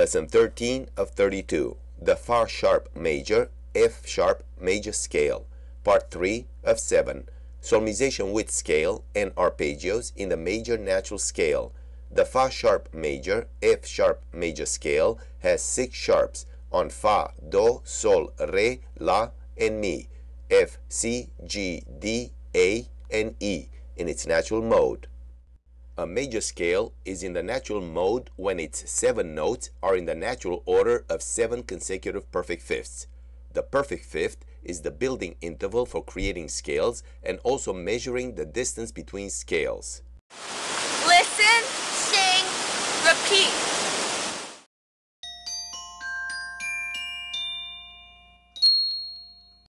Lesson 13 of 32, the Fa sharp major, F sharp major scale, Part 3 of 7, solmization with scale and arpeggios in the major natural scale. The Fa sharp major, F sharp major scale has 6 sharps on Fa, Do, Sol, Re, La, and Mi, F, C, G, D, A, and E in its natural mode. A major scale is in the natural mode when its 7 notes are in the natural order of 7 consecutive perfect fifths. The perfect fifth is the building interval for creating scales and also measuring the distance between scales. Listen, sing, repeat.